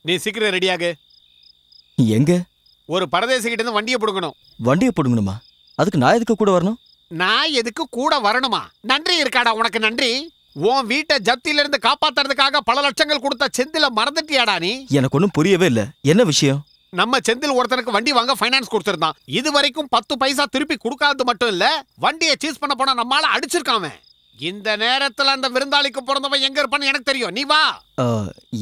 நீ சீக்கிரம் ரெடியாகு. எங்க? ஒரு பரதேசி கிட்ட இருந்து வண்டியை புடுங்கணும். வண்டியை புடுங்கணுமா? அதுக்கு நான் எதுக்கு கூட வரணும்? நான் எதுக்கு கூட வரணுமா? நன்றி இருக்காடா உனக்கு? நன்றி. உன் வீட்டை ஜப்தியில இருந்து காப்பாத்துறதுக்காக பல லட்சங்கள் கொடுத்த செந்தில மறந்துட்டியாடா நீ? எனக்கு ஒன்றும் புரியவே இல்லை. என்ன விஷயம்? நம்ம செந்தில் ஒருத்தனுக்கு வண்டி வாங்க ஃபைனான்ஸ் கொடுத்திருந்தான். இது வரைக்கும் 10 பைசா திருப்பி கொடுக்காதது மட்டும் இல்ல, வண்டியை சீஸ் பண்ண போனா நம்மால அடிச்சிருக்காம. இந்த நேரத்துல அந்த விருந்தாளிக்கு பிறந்தவன் எங்க இருப்பான்னு எனக்கு தெரியும். நீ வா.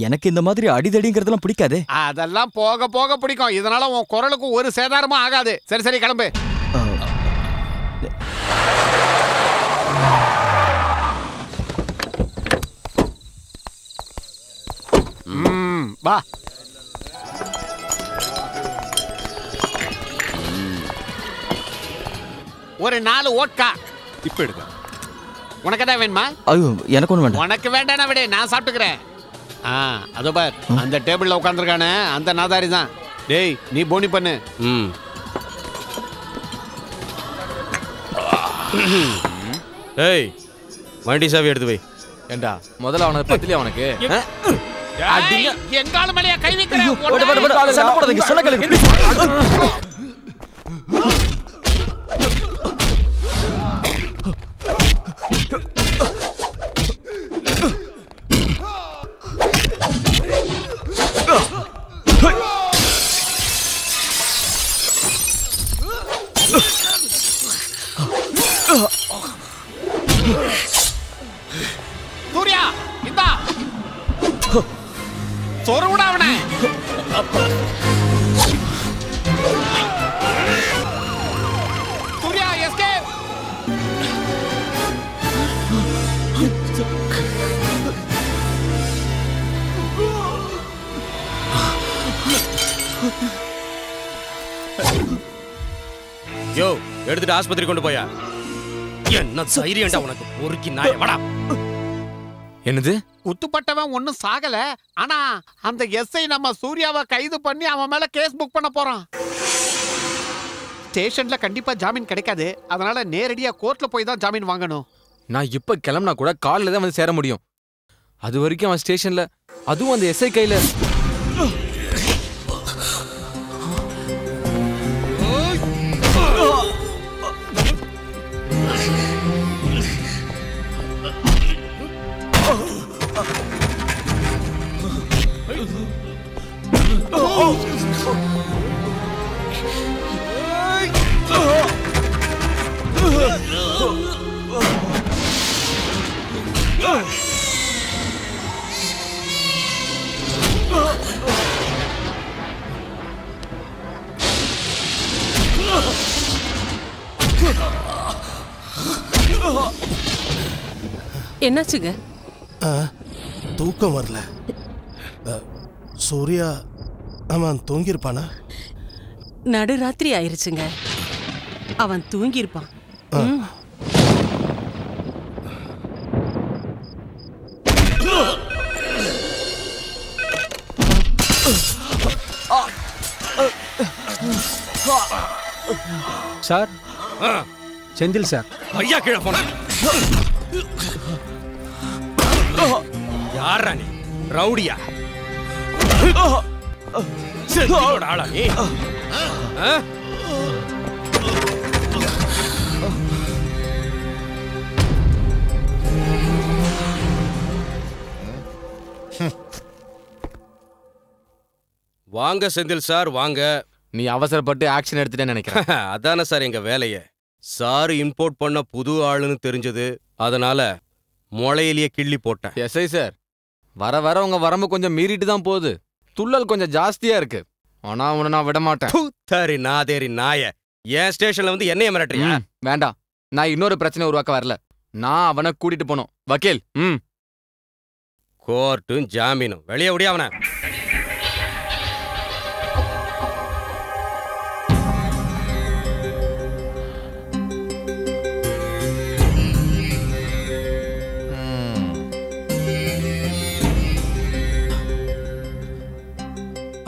எனக்கு இந்த மாதிரி அடிதடிங்கிறதெல்லாம் பிடிக்காதே. அதெல்லாம் போக போக பிடிக்கும். இதனால உன் குரலுக்கு ஒரு சேதாரமும் ஆகாது. சரி சரி கிளம்பு. வா. ஒரு 4 ஓட்கா இப்ப எடுக்க. உனக்கு தான் வேணுமா? ஐயோ எனக்கு ஒன்றும் வேண்டாம். உனக்கு வேண்டாம் விட, நான் சாப்பிட்டுக்கிறேன். அதோ பார், அந்த டேபிள்ல உட்காந்துருக்கானே அந்த நாதாரி தான். டேய் நீ போனி பண்ணு. ஏய் வண்டி சாவி எடுத்து வை. ஏண்டா முதல்ல அவனுக்கு பத்திலே அவனுக்கு எங்கால மேலையா கை வைக்கிறேன். சொன்ன கேளுங்க. சூர்யா இந்தா சொருவுடா அவனை. சூர்யா எஸ்கேப். யோ எடுத்துட்டு ஆஸ்பத்திரி கொண்டு போயா. என்ன தைரியம்டா உனக்கு? பொறுக்கி நாய வாடா. என்னது? குத்துப்பட்டவன் ஒன்னும் சாகல. ஆனா அந்த எஸ்ஐ நம்ம சூர்யாவை கைது பண்ணி அவன் மேல கேஸ் புக் பண்ண போறான். ஸ்டேஷன்ல கண்டிப்பா ஜாமீன் கிடைக்காது. அதனால நேரடியா கோர்ட்ல போய் தான் ஜாமீன் வாங்கணும். நான் இப்ப கிளம்புனா கூட காலைல தான் வந்து சேர முடியும். அது வரைக்கும் அவன் ஸ்டேஷன்ல, அதுவும் அந்த எஸ்ஐ கையில. என்னாச்சுங்க? தூக்கம் வரல. சூர்யா அவன் தூங்கியிருப்பானா? நடுராத்திரி ஆயிருச்சுங்க. அவன் தூங்கியிருப்பான். Sir, Senthil sir. ஐயா கீழே போன. யாரா நீ? ரவுடியா? செந்திலோட ஆளா நீ? வாங்க செந்தில் சார் வாங்க. நீ அவசரப்பட்டு ஆக்ஷன் எடுத்துட்டேன்னு நினைக்கிறேன். அதானே சார் எங்க வேலையே. சார் இம்போர்ட் பண்ண புது ஆளுன்னு தெரிஞ்சது, அதனால முளையிலேயே கிள்ளி போட்டேன். எஸ்ஐ சார், வர வர உங்க வரம்பு கொஞ்சம் மீறிட்டு தான் போகுது. துள்ளல் கொஞ்சம் ஜாஸ்தியா இருக்கு. ஆனா உன்னை நான் விட மாட்டேன். தரி நாதேரி நாய, என் ஸ்டேஷன்ல வந்து என்னைய மிரட்டுறியா? வேண்டாம், நான் இன்னொரு பிரச்சனை உருவாக்க வரல. நான் அவனை கூட்டிட்டு போனோம். வக்கீல். கோர்ட்டும் ஜாமீனும். வெளியே விடிய அவனை.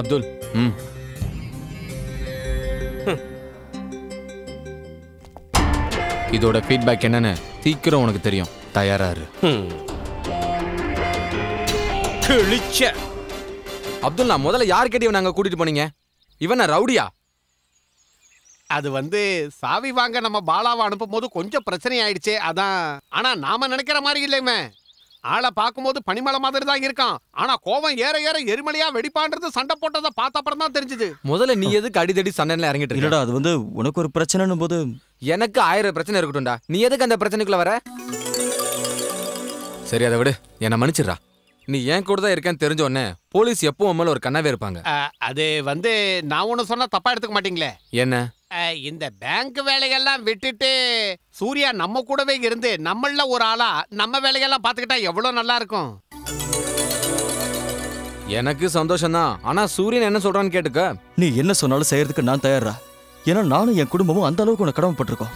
அப்துல், இதோட ஃபீட்பேக் என்னன்னு சீக்கிரம் உனக்கு தெரியும். தயாரா இரு. கிழிச்ச. அப்துல், நான் முதல்ல யார் கேட்டு இவன் அங்க கூட்டிட்டு போனீங்க? இவன் ரவுடியா? அது சாவி வாங்க நம்ம பாலாவை அனுப்பும் போது கொஞ்சம் பிரச்சனை ஆயிடுச்சு, அதான். ஆனா நாம நினைக்கிற மாதிரி இல்லைமே. ஆளை பார்க்கும்போது பனிமலை மாதிரி தான் இருக்கான். ஆனா கோவம் ஏற ஏற எரிமலையா வெடிப்பான்றது சண்டை போட்டதை பார்த்த அப்புறம் தான் தெரிஞ்சது. முதல்ல நீ எதுக்கு அடிதடி சண்டையில இறங்கிட்டு இருக்க? இல்லடா, அது உனக்கு ஒரு பிரச்சனைன்னும் போது எனக்கு 1000 பிரச்சனை இருக்கட்டும்டா. நீ எதுக்கு அந்த பிரச்சனைக்குள்ள வர? சரி, அதை விடு, என்ன மன்னிச்சிடுறா. நீ ஏன் கூட தான் இருக்கேன்னு தெரிஞ்ச உடனே போலீஸ் எப்போ உன் மேல ஒரு கண்ணாவே இருப்பாங்க. அது நான் ஒண்ணு சொன்னா தப்பா எடுத்துக்க மாட்டீங்களே? என்ன? இந்த பேங்க் வேலையெல்லாம் விட்டுட்டு சூர்யா நம்ம கூடவே இருந்து நம்மள ஒரு ஆளா நம்ம வேலையெல்லாம் பாத்துக்கிட்டா எவ்வளவு நல்லா இருக்கும். எனக்கு சந்தோஷம்தான். ஆனா சூரியன் என்ன சொல்றான்னு கேட்டுக்க. நீ என்ன சொன்னாலும் செய்யறதுக்கு நான் தயாரா. ஏன்னா நானும் என் குடும்பமும் அந்த அளவுக்கு உனக்கு கடமைப்பட்டிருக்கோம்.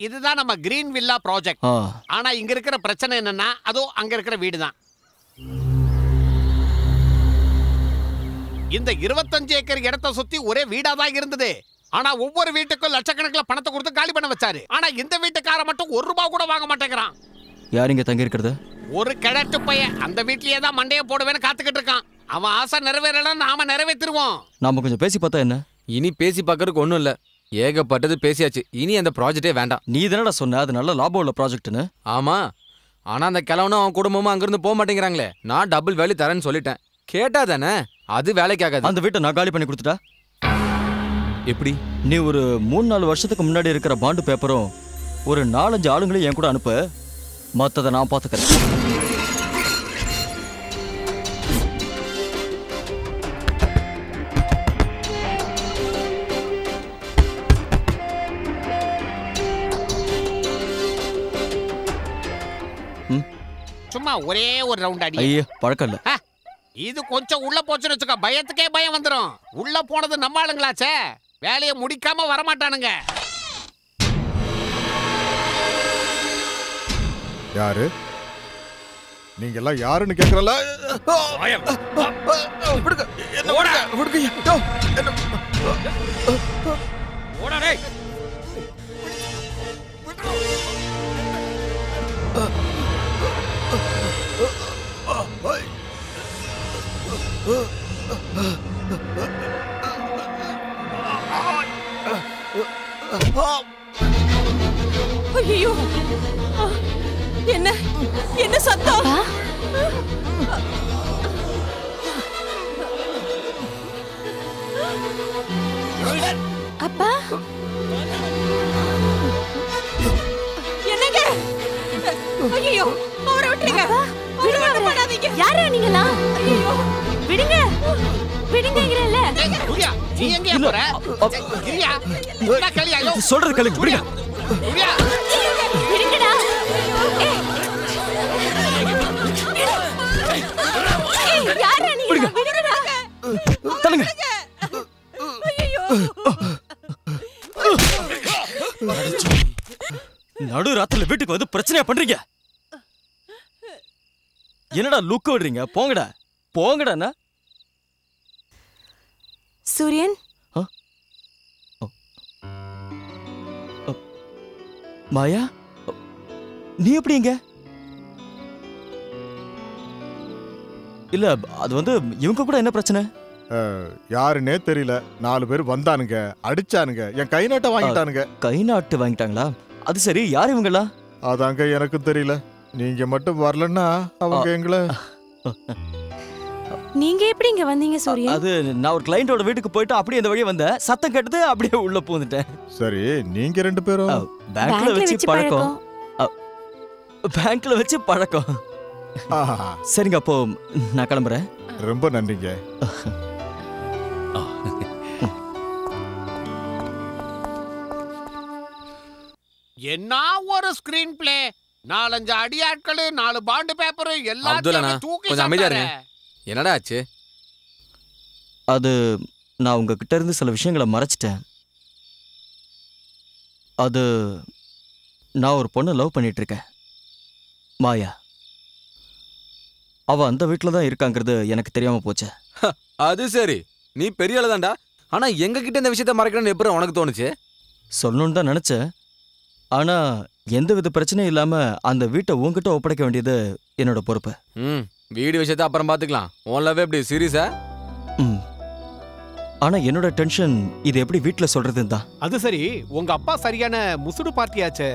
இதுதான் நம்ம கிரீன் வில்லா ப்ராஜெக்ட். ஆனா இங்க இருக்கிற பிரச்சனை என்னன்னா, அதோ அங்க இருக்கிற வீடு தான். இந்த 25 ஏக்கர் இடத்தை சுத்தி ஒரே வீடா தான் இருந்தது. ஆனா ஒவ்வொரு வீட்டுக்கும் லட்சக்கணக்கில் பணத்தை கொடுத்து காலி பண்ண வச்சாரு. ஆனா இந்த வீட்டுக்கார மட்டும் 1 ரூபாய் கூட வாங்க மாட்டேங்கிறான். யார் இங்க தங்கி இருக்கிறது? ஒரு கிழட்டு பையன் அந்த வீட்லயே தான் மண்டையை போடுவேன்னு காத்துக்கிட்டு இருக்கான். அவன் ஆசை நிறைவேறலாம், நாம நிறைவேற்றிருவோம். நாம கொஞ்சம் பேசி பார்த்தா என்ன? இனி பேசி பார்க்கறதுக்கு ஒண்ணும் இல்ல. ஏகப்பட்டது பேசியாச்சு. இனி அந்த ப்ராஜெக்டே வேண்டாம். நீ தானடா சொன்ன அது நல்ல லாபம் உள்ள ப்ராஜெக்ட்னு. ஆமா, ஆனா அந்த கிழவனும் அவன் குடும்பமும் அங்கிருந்து போக மாட்டேங்கிறாங்களே. நான் டபுள் வேலை தரேன்னு சொல்லிட்டேன். கேட்டா தானே அது வேலைக்காகாது. அந்த வீட்டை நான் காலி பண்ணி கொடுத்துட்டா எப்படி? நீ ஒரு 3-4 வருஷத்துக்கு முன்னாடி இருக்கிற பாண்டு பேப்பரும் ஒரு 4-5 ஆளுங்களையும் என் கூட அனுப்பு. மற்றதை நான் பார்த்துக்கிறேன். சும்மா ஒரே ஒரு ரவுண்ட் அடி. ஐயோ, பழக்கம் இல்ல. இது கொஞ்சம் உள்ள போச்சுன்னு வச்சுக்க, பயத்துக்கே பயம் வந்துடும். உள்ள போனது நம்ம ஆளுங்களாச்சே, வேலையை முடிக்காம வரமாட்டானுங்க. யாரு நீங்க எல்லாம்? யாருன்னு கேக்குறல? ஐயோ, என்ன என்ன சத்தம்? அப்பா, என்னங்க? ஐயோ, அவரை விட்டுருங்க. யாரா நீங்களா? ஐயோ, விடுங்க விடுங்கங்கறல. குரியா, நீ எங்க போற? குரியா, என்ன கலியா? ஐயோ, சொல்றது கேளுங்க. விடுங்க. குரியா, விடுங்கடா. யாரா நீங்க? விடுங்கடா. தள்ளுங்க. ஐயோ, நடு ராத்திரில வீட்டுக்கு வந்து பிரச்சனையா பண்றீங்க. என்னடா லுக் விடுறீங்க? போங்கடா போங்கடா. சூரியன், மாயா, நீ எப்படி இங்க? இல்ல, அது இவங்க கூட என்ன பிரச்சனை? யாருன்னே தெரியல. 4 பேர் வந்தானுங்க, அடிச்சானுங்க, என் கை நாட்டை வாங்கிட்டானுங்க. கை நாட்டு வாங்கிட்டாங்களா? அது சரி, யார் இவங்களா? அதாங்க எனக்கும் தெரியல. நீங்க மட்டும் வரலன்னா அவங்க எங்களை. நீங்க எப்படி இங்க வந்தீங்க சூரியன்? அது நான் ஒரு கிளையண்டோட வீட்டுக்கு போயிட்டு அப்படியே இந்த வழியா வந்தேன். சத்தம் கேட்டது, அப்படியே உள்ள பூந்துட்டேன். சரி, நீங்க 2 பேரும் பேங்க்ல வச்சு பழக்கம். பேங்க்ல வச்சு பழக்கம். சரிங்க, அப்போ நான் கிளம்புறேன். ரொம்ப நன்றிங்க. என்ன ஒரு ஸ்கிரீன் பிளே! 4-5 அடியாட்கள், 4 பாண்டு பேப்பர், எல்லாத்தையும் தூக்கி கொஞ்சம் அமைதியா இருங்க. என்னடா ஆச்சு? அது நான் உங்ககிட்ட இருந்து சில விஷயங்களை மறைச்சிட்டேன். அது நான் ஒரு பொண்ணை லவ் பண்ணிட்டு இருக்கேன், மாயா. அவ அந்த வீட்டில் தான் இருக்காங்கிறது எனக்கு தெரியாம போச்சு. அது சரி, நீ பெரிய ஆளு தான்டா. ஆனா எங்க கிட்ட இந்த விஷயத்த மறைக்கணும்னு எப்படி உனக்கு தோணுச்சு? சொல்லணும்னு தான் நினைச்சேன். ஆனா எந்த வித பிரச்சனையும் இல்லாம அந்த வீட்டை உன்கிட்ட ஒப்படைக்க வேண்டியது என்னோட பொறுப்பு. வீடு விஷயத்த அப்புறம் பாத்துக்கலாம். ஓன்லவே எப்படி சீரியஸா? ஆனா என்னோட டென்ஷன் இது எப்படி வீட்டுல சொல்றதுன்னு தான். அது சரி, உங்க அப்பா சரியான முசுடு பார்ட்டியாச்சே.